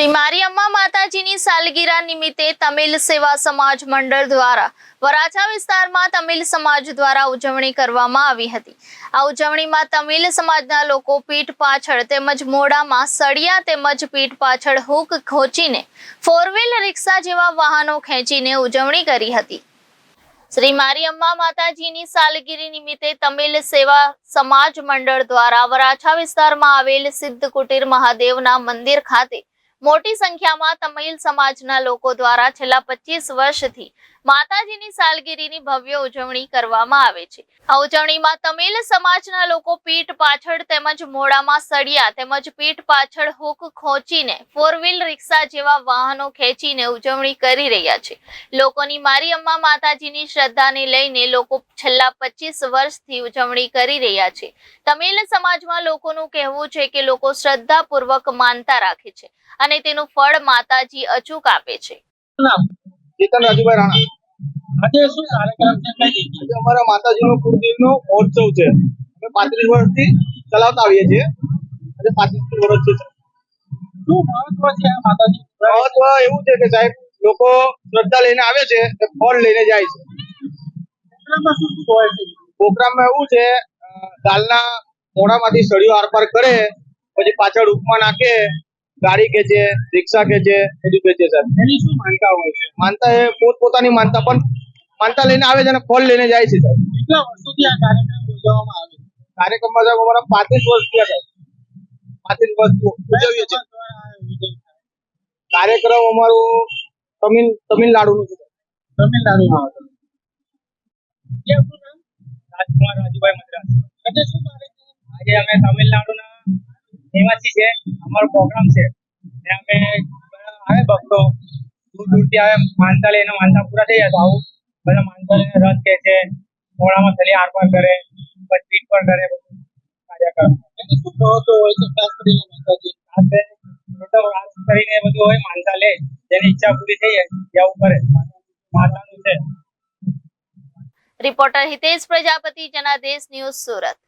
શ્રી મારીઅમ્મા માતાજીની સાલગીરા નિમિત્તે તમિલ સેવા સમાજ મંડળ દ્વારા વરાછા વિસ્તારમાં તમિલ સમાજ દ્વારા ઉજવણી કરવામાં આવી હતી। આ ઉજવણીમાં તમિલ સમાજના લોકો પીઠ પાછળ તેમજ મોઢામાં સળિયા તેમજ પીઠ પાછળ હૂક ખોચીને ફોર વ્હીલ રિક્ષા જેવા વાહનો ખેંચીને ઉજવણી કરી હતી। શ્રી મારીઅમ્મા માતાજીની સાલગીરી નિમિત્તે તમિલ સેવા સમાજ મંડળ દ્વારા વરાછા વિસ્તારમાં આવેલ સિદ્ધ કુટીર મહાદેવના મંદિર ખાતે મોટી સંખ્યામાં તમિલ સમાજના લોકો દ્વારા છેલ્લા 25 વર્ષથી માતાજીની સાલગીરીની ભવ્ય ઉજવણી કરવામાં આવે છે। આ ઉજવણીમાં તમિલ સમાજના લોકો પીઠ પાછળ તેમજ મોઢામાં સળિયા તેમજ પીઠ પાછળ હૂક ખોચીને ફોર વ્હીલ રિક્ષા જેવા વાહનો ખેંચીને ઉજવણી કરી રહ્યા છે। લોકોની મારીઅમ્મા માતાજીની શ્રદ્ધાને લઈને લોકો છેલ્લા 25 વર્ષથી ઉજવણી કરી રહ્યા છે। તમિલ સમાજમાં લોકોનું કહેવું છે કે લોકો શ્રદ્ધાપૂર્વક માનતા રાખે છે અને તેનું ફળ માતાજી અચૂક આપે છે। ચેતન રાજુભાઈ રાણા। આજે શું કાર્યક્રમ છે? આજે અમારા માતાજીનો કુળદેવીનો મહોત્સવ છે। અમે 35 વર્ષથી ચલાવતા આવીએ છીએ અને 35 વર્ષ છે। શું મહત્વ છે આ માતાજી? મહત્વ એવું છે કે સાહેબ લોકો શ્રદ્ધા લઈને આવે છે અને ફળ લઈને જાય છે। પ્રોગ્રામમાં શું શું હોય છે? પ્રોગ્રામમાં એવું છે દાલના મોઢામાંથી સળિયો આરપાર કરે, પછી પાછળ ઉપમા નાખે, ગાડી ખેંચે, રિક્ષા ખેંચે, બધું ખેંચે સાહેબ। એની શું માનતા હોય છે? માનતા એ પોતપોતાની માનતા, પણ માનતા લઈને આવે છે અને ફળ લઈને જાય છે સાહેબ। કેટલા વર્ષોથી આ કાર્યક્રમ યોજવામાં આવે છે? કાર્યક્રમમાં સાહેબ અમારા 35 વર્ષ થયા સાહેબ। 35 વર્ષ ઉજવીએ છીએ। કાર્યક્રમ અમારું તમિલનાડુનું છે। તમિલનાડુમાં રાજકુમાર રાજુભાઈ મદ્રાસ। આજે શું કાર્યક્રમ? આજે અમે તમિલનાડુના નિવાસી છે, અમારો પ્રોગ્રામ છે। અમે આવે ભક્તો દૂર દૂરથી આવે, માનતા લઈને માનતા પૂરા થઈ જાય તો આવું બધા માનતા લઈને રથ કે છે, મોઢામાં સળિયા આરપાર કરે, પછી પીઠ પર કરે, બધું કાર્યક્રમ। એટલે શું મહત્વ હોય છે ખાસ કરીને માતાજી? ખાસ કરીને બધું હોય, માનતા લે, જેની ઈચ્છા પૂરી થઈ જાય આવું કરે, માતાનું છે। Reporter Hitesh Prajapati, Janadesh news, Surat.